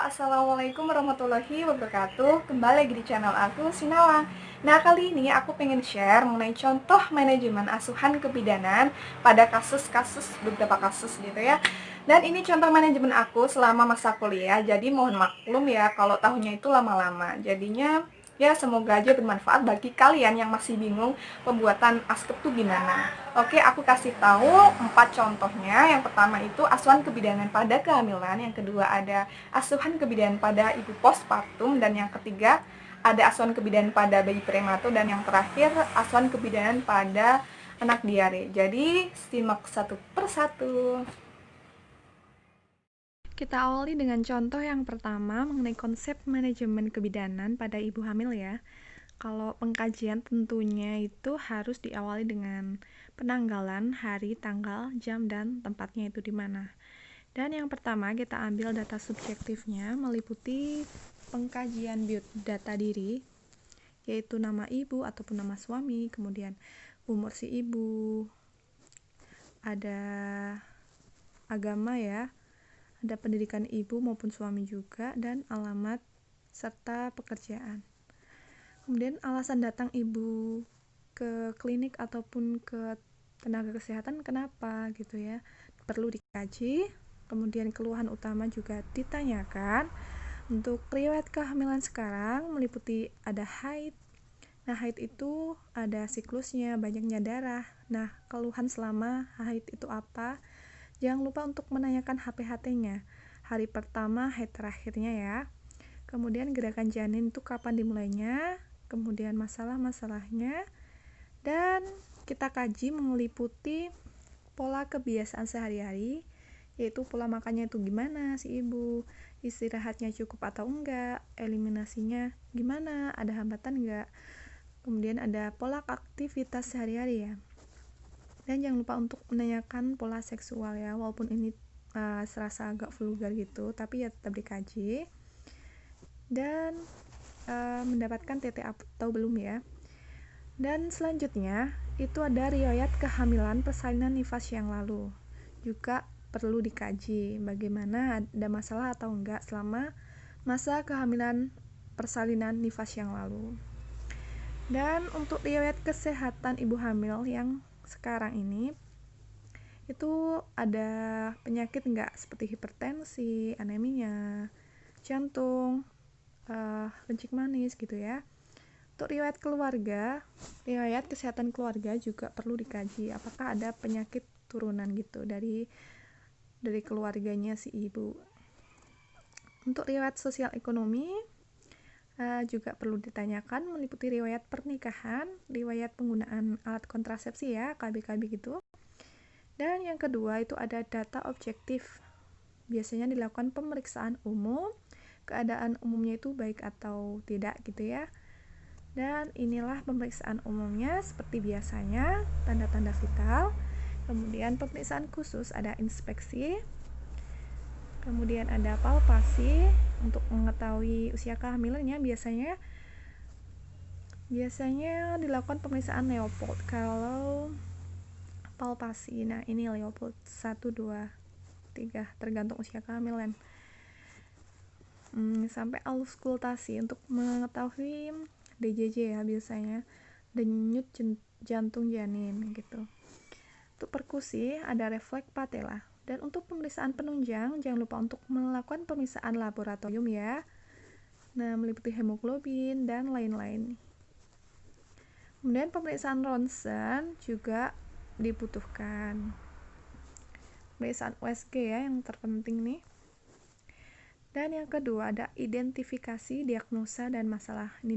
Assalamualaikum warahmatullahi wabarakatuh. Kembali lagi di channel aku, Sinala. Nah, kali ini aku pengen share mengenai contoh manajemen asuhan kebidanan pada beberapa kasus gitu ya. Dan ini contoh manajemen aku selama masa kuliah, jadi mohon maklum ya kalau tahunnya itu lama-lama. Jadinya ya semoga aja bermanfaat bagi kalian yang masih bingung pembuatan askep tuh gimana. Oke, aku kasih tahu 4 contohnya. Yang pertama itu asuhan kebidanan pada kehamilan, yang kedua ada asuhan kebidanan pada ibu postpartum, dan yang ketiga ada asuhan kebidanan pada bayi prematur, dan yang terakhir asuhan kebidanan pada anak diare. Jadi simak satu persatu. Kita awali dengan contoh yang pertama mengenai konsep manajemen kebidanan pada ibu hamil ya. Kalau pengkajian tentunya itu harus diawali dengan penanggalan hari, tanggal, jam, dan tempatnya itu di mana. Dan yang pertama kita ambil data subjektifnya meliputi pengkajian biodata diri, yaitu nama ibu ataupun nama suami, kemudian umur si ibu, ada agama ya, ada pendidikan ibu maupun suami juga, dan alamat serta pekerjaan. Kemudian alasan datang ibu ke klinik ataupun ke tenaga kesehatan kenapa gitu ya, perlu dikaji. Kemudian keluhan utama juga ditanyakan. Untuk riwayat kehamilan sekarang meliputi ada haid. Nah, haid itu ada siklusnya, banyaknya darah. Nah, keluhan selama haid itu apa? Jangan lupa untuk menanyakan HPHT-nya. Hari pertama, haid terakhirnya ya. Kemudian gerakan janin itu kapan dimulainya? Kemudian masalah-masalahnya. Dan kita kaji meliputi pola kebiasaan sehari-hari, yaitu pola makannya itu gimana si ibu, istirahatnya cukup atau enggak, eliminasinya gimana, ada hambatan enggak. Kemudian ada pola aktivitas sehari-hari ya. Dan jangan lupa untuk menanyakan pola seksual ya, walaupun ini serasa agak vulgar gitu, tapi ya tetap dikaji. Dan mendapatkan TT atau belum ya. Dan selanjutnya itu ada riwayat kehamilan persalinan nifas yang lalu, juga perlu dikaji bagaimana ada masalah atau enggak selama masa kehamilan persalinan nifas yang lalu. Dan untuk riwayat kesehatan ibu hamil yang sekarang ini itu ada penyakit enggak seperti hipertensi, anemia, jantung, kencing manis gitu ya. Untuk riwayat keluarga, riwayat kesehatan keluarga juga perlu dikaji apakah ada penyakit turunan gitu dari keluarganya si ibu. Untuk riwayat sosial ekonomi juga perlu ditanyakan, meliputi riwayat pernikahan, riwayat penggunaan alat kontrasepsi ya, KB-KB gitu. Dan yang kedua itu ada data objektif. Biasanya dilakukan pemeriksaan umum, keadaan umumnya itu baik atau tidak gitu ya. Dan inilah pemeriksaan umumnya seperti biasanya, tanda-tanda vital. Kemudian pemeriksaan khusus ada inspeksi. Kemudian ada palpasi untuk mengetahui usia kehamilannya. Biasanya dilakukan pemeriksaan Leopold kalau palpasi. Nah, ini Leopold 1, 2, 3 tergantung usia kehamilan. Sampai auskultasi untuk mengetahui DJJ ya, biasanya denyut jantung janin gitu. Untuk perkusi ada refleks patella. Dan untuk pemeriksaan penunjang jangan lupa untuk melakukan pemeriksaan laboratorium ya. Nah, meliputi hemoglobin dan lain-lain. Kemudian pemeriksaan ronsen juga dibutuhkan. Pemeriksaan USG ya yang terpenting nih. Dan yang kedua ada identifikasi, diagnosa, dan masalah. Ini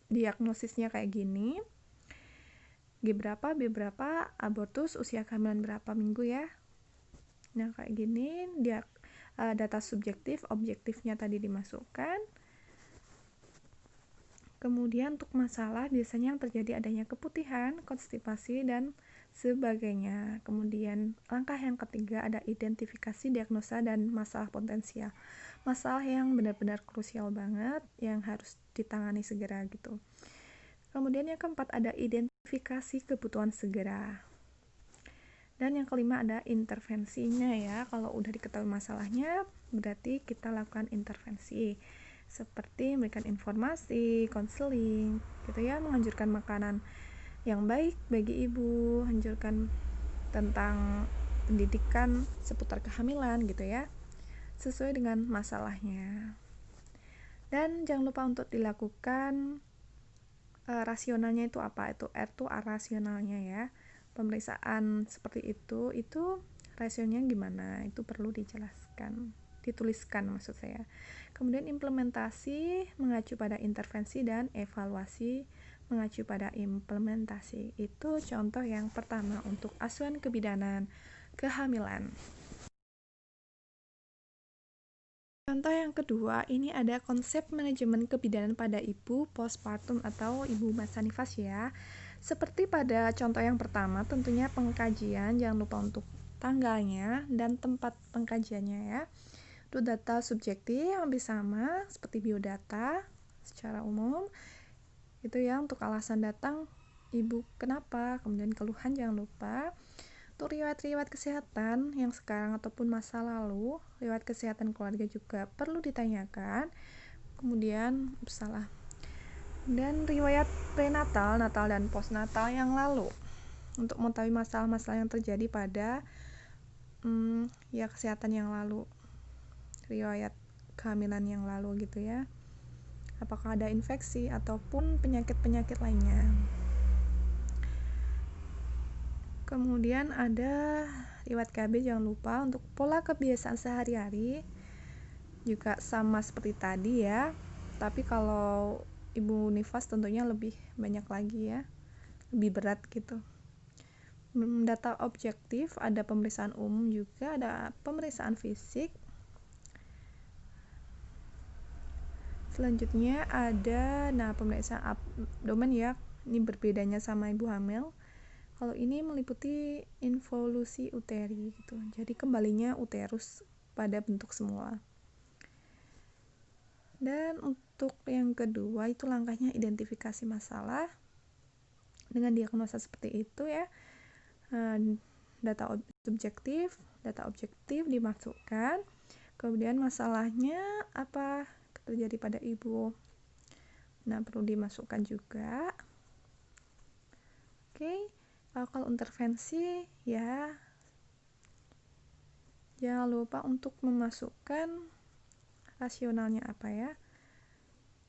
diagnosisnya kayak gini. G berapa, B berapa, abortus, usia kehamilan berapa minggu ya. Nah, kayak gini, data subjektif, objektifnya tadi dimasukkan. Kemudian untuk masalah biasanya yang terjadi adanya keputihan, konstipasi, dan sebagainya. Kemudian langkah yang ketiga ada identifikasi, diagnosa, dan masalah potensial. Masalah yang benar-benar krusial banget yang harus ditangani segera gitu. Kemudian yang keempat ada identifikasi kebutuhan segera. Dan yang kelima ada intervensinya ya. Kalau udah diketahui masalahnya, berarti kita lakukan intervensi. Seperti memberikan informasi, konseling, gitu ya, menganjurkan makanan yang baik bagi ibu, anjurkan tentang pendidikan seputar kehamilan gitu ya, sesuai dengan masalahnya. Dan jangan lupa untuk dilakukan rasionalnya itu apa? Itu R itu rasionalnya ya. Pemeriksaan seperti itu rasionya gimana? Itu perlu dijelaskan, dituliskan maksud saya. Kemudian implementasi mengacu pada intervensi dan evaluasi mengacu pada implementasi. Itu contoh yang pertama untuk asuhan kebidanan kehamilan. Contoh yang kedua, ini ada konsep manajemen kebidanan pada ibu postpartum atau ibu masa nifas ya. Seperti pada contoh yang pertama, tentunya pengkajian, jangan lupa untuk tanggalnya dan tempat pengkajiannya ya. Itu data subjektif hampir sama seperti biodata secara umum. Itu ya untuk alasan datang ibu kenapa, kemudian keluhan jangan lupa. Untuk riwayat-riwayat kesehatan yang sekarang ataupun masa lalu, riwayat kesehatan keluarga juga perlu ditanyakan. Kemudian dan riwayat prenatal, natal dan postnatal yang lalu untuk mengetahui masalah-masalah yang terjadi pada ya kesehatan yang lalu, riwayat kehamilan yang lalu gitu ya. Apakah ada infeksi ataupun penyakit-penyakit lainnya. Kemudian ada riwayat KB, jangan lupa untuk pola kebiasaan sehari-hari juga sama seperti tadi ya, tapi kalau ibu nifas tentunya lebih banyak lagi ya, lebih berat gitu. Data objektif, ada pemeriksaan umum juga, ada pemeriksaan fisik. Selanjutnya ada pemeriksaan abdomen ya, ini berbedanya sama ibu hamil. Kalau ini meliputi involusi uteri gitu. Jadi kembalinya uterus pada bentuk semula. Dan untuk yang kedua itu langkahnya identifikasi masalah dengan diagnosa seperti itu ya. Data objektif dimasukkan. Kemudian masalahnya apa terjadi pada ibu. Nah, perlu dimasukkan juga. Oke. Kalau intervensi ya jangan lupa untuk memasukkan rasionalnya apa ya,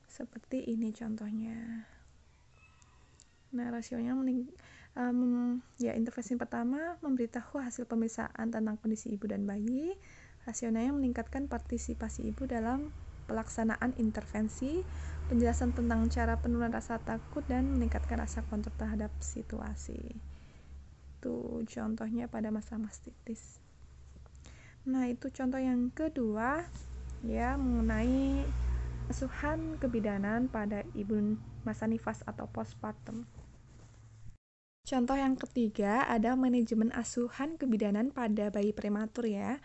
seperti ini contohnya. Nah, rasionya ya intervensi pertama memberitahu hasil pemeriksaan tentang kondisi ibu dan bayi. Rasionalnya meningkatkan partisipasi ibu dalam pelaksanaan intervensi, penjelasan tentang cara penurunan rasa takut dan meningkatkan rasa kontrol terhadap situasi. Itu contohnya pada masa mastitis. Nah, itu contoh yang kedua ya mengenai asuhan kebidanan pada ibu masa nifas atau postpartum. Contoh yang ketiga ada manajemen asuhan kebidanan pada bayi prematur ya.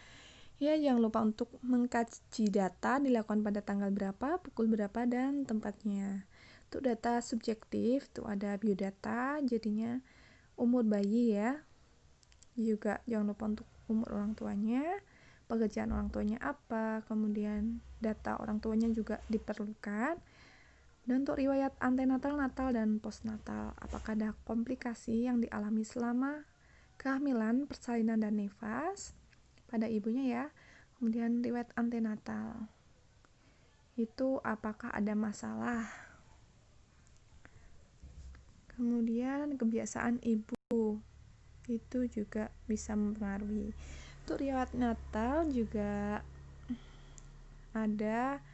Ya, jangan lupa untuk mengkaji data dilakukan pada tanggal berapa, pukul berapa, dan tempatnya. Untuk data subjektif, itu ada biodata, jadinya umur bayi ya. Juga jangan lupa untuk umur orang tuanya, pekerjaan orang tuanya apa, kemudian data orang tuanya juga diperlukan. Dan untuk riwayat antenatal, natal, dan postnatal, apakah ada komplikasi yang dialami selama kehamilan, persalinan, dan nifas pada ibunya ya. Kemudian riwayat antenatal, itu apakah ada masalah. Kemudian kebiasaan ibu, itu juga bisa mempengaruhi. Untuk riwayat natal juga ada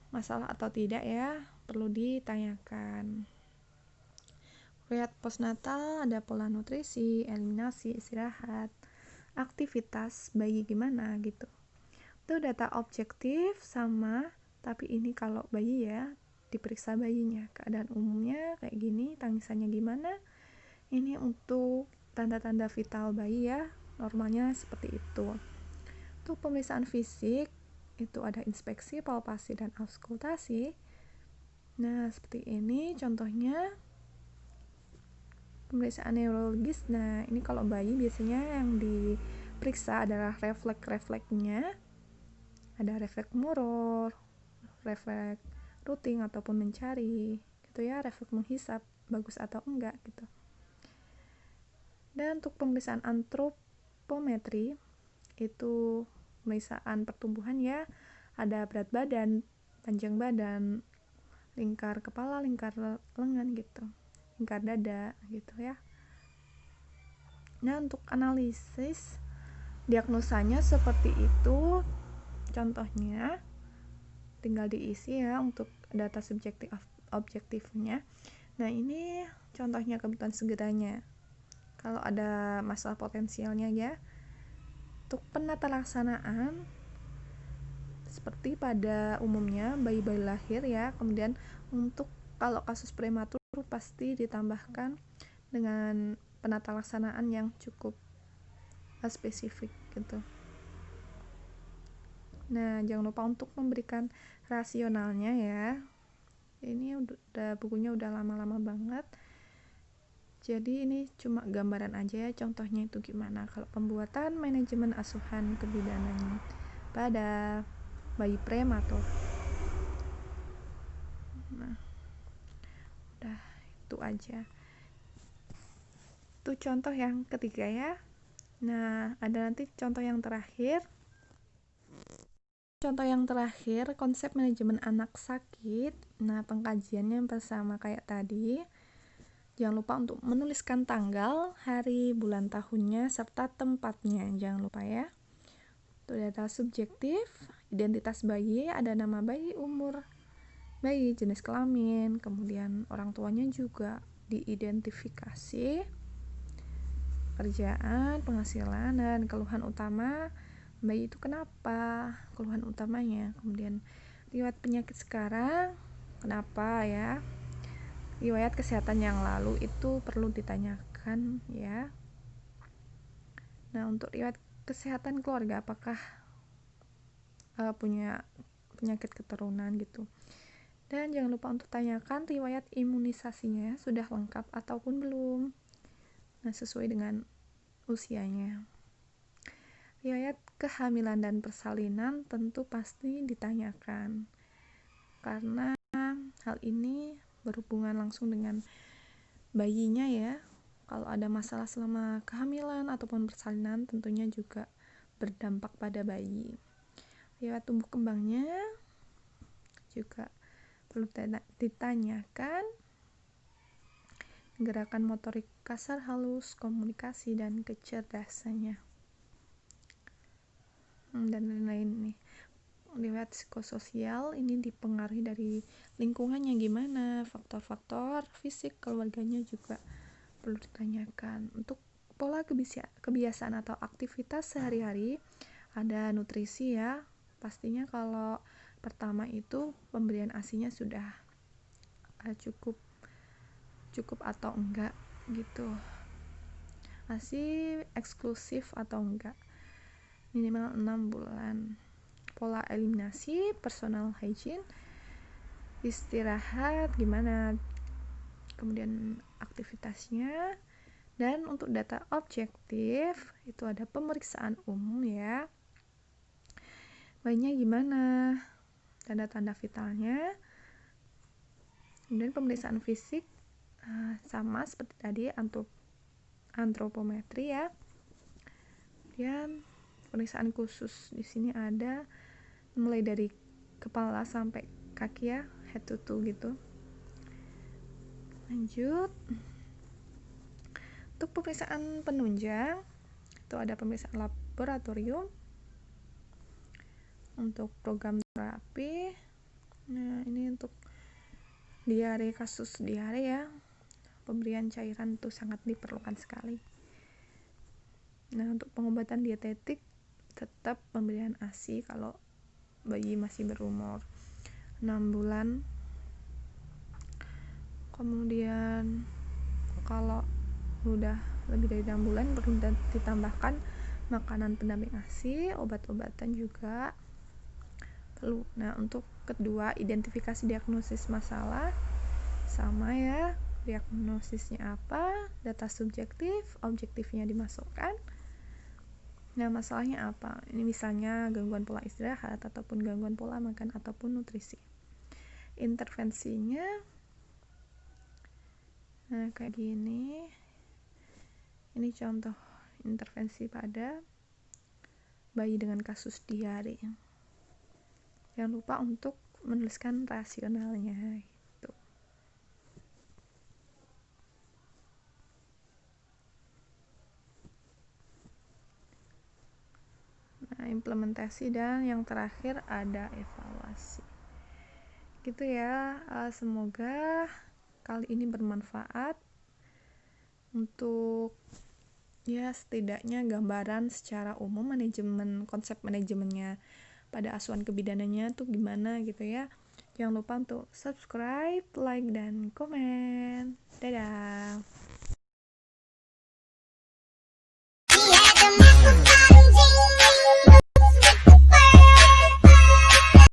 masalah atau tidak ya, perlu ditanyakan. Riwayat postnatal ada pola nutrisi, eliminasi, istirahat, aktivitas bayi gimana gitu. Itu data objektif sama, tapi ini kalau bayi ya diperiksa bayinya, keadaan umumnya kayak gini, tangisannya gimana. Ini untuk tanda-tanda vital bayi ya, normalnya seperti itu. Untuk pemeriksaan fisik itu ada inspeksi, palpasi, dan auskultasi. Nah, seperti ini contohnya. Pemeriksaan neurologis, nah ini kalau bayi biasanya yang diperiksa adalah refleks-refleksnya, ada refleks muror, refleks routing ataupun mencari gitu ya, refleks menghisap bagus atau enggak gitu. Dan untuk pemeriksaan antropometri itu pemeriksaan pertumbuhan ya, ada berat badan, panjang badan, lingkar kepala, lingkar lengan gitu, lingkar dada gitu ya. Nah, untuk analisis diagnosanya seperti itu. Contohnya tinggal diisi ya untuk data subjektif objektifnya. Nah, ini contohnya kebutuhan segeranya. Kalau ada masalah potensialnya ya. Untuk penata laksanaan seperti pada umumnya bayi-bayi lahir ya. Kemudian untuk kalau kasus prematur pasti ditambahkan dengan penata laksanaan yang cukup spesifik gitu. Nah, jangan lupa untuk memberikan rasionalnya ya. Ini udah bukunya udah lama-lama banget. Jadi ini cuma gambaran aja ya, contohnya itu gimana kalau pembuatan manajemen asuhan kebidanan pada bayi prematur. Nah, udah itu aja. Itu contoh yang ketiga ya. Nah, ada nanti contoh yang terakhir. Contoh yang terakhir, konsep manajemen anak sakit. Nah, pengkajiannya yang bersama kayak tadi. Jangan lupa untuk menuliskan tanggal, hari, bulan, tahunnya, serta tempatnya. Jangan lupa ya. Untuk data subjektif, identitas bayi, ada nama bayi, umur bayi, jenis kelamin, kemudian orang tuanya juga diidentifikasi, kerjaan, penghasilan, dan keluhan utama bayi itu kenapa, keluhan utamanya, kemudian riwayat penyakit sekarang, kenapa ya, riwayat kesehatan yang lalu itu perlu ditanyakan ya. Nah, untuk riwayat kesehatan keluarga, apakah punya penyakit keturunan gitu. Dan jangan lupa untuk tanyakan riwayat imunisasinya sudah lengkap ataupun belum. Nah, sesuai dengan usianya. Riwayat kehamilan dan persalinan tentu pasti ditanyakan. Karena hal ini berhubungan langsung dengan bayinya ya. Kalau ada masalah selama kehamilan ataupun persalinan tentunya juga berdampak pada bayi. Riwayat tumbuh kembangnya juga perlu ditanyakan, gerakan motorik kasar halus, komunikasi, dan kecerdasannya, dan lain-lain nih. Riwayat psikososial ini dipengaruhi dari lingkungannya gimana, faktor-faktor fisik keluarganya juga perlu ditanyakan. Untuk pola kebiasaan atau aktivitas sehari-hari, ada nutrisi ya, pastinya kalau pertama itu pemberian ASI-nya sudah cukup atau enggak gitu, ASI eksklusif atau enggak, minimal 6 bulan. Pola eliminasi, personal hygiene, istirahat gimana, kemudian aktivitasnya. Dan untuk data objektif itu ada pemeriksaan umum ya, bayinya gimana, tanda-tanda vitalnya, kemudian pemeriksaan fisik sama seperti tadi antropometri ya. Kemudian pemeriksaan khusus di sini ada mulai dari kepala sampai kaki ya, head to toe gitu. Lanjut, untuk pemeriksaan penunjang itu ada pemeriksaan laboratorium, untuk program terapi. Nah, ini untuk diare, kasus diare ya, pemberian cairan itu sangat diperlukan sekali. Nah, untuk pengobatan dietetik tetap pemberian ASI kalau bayi masih berumur 6 bulan. Kemudian kalau udah lebih dari 6 bulan perlu ditambahkan makanan pendamping ASI, obat-obatan juga perlu. Nah, untuk kedua, identifikasi diagnosis masalah sama ya, diagnosisnya apa, data subjektif, objektifnya dimasukkan. Nah, masalahnya apa? Ini misalnya gangguan pola istirahat ataupun gangguan pola makan ataupun nutrisi. Intervensinya nah kayak gini. Ini contoh intervensi pada bayi dengan kasus diare. Jangan lupa untuk menuliskan rasionalnya gitu. Nah, implementasi dan yang terakhir ada evaluasi. Gitu ya. Semoga kali ini bermanfaat untuk ya setidaknya gambaran secara umum konsep manajemennya pada asuhan kebidaanannya tuh gimana gitu ya. Jangan lupa untuk subscribe, like, dan komen. Dadah.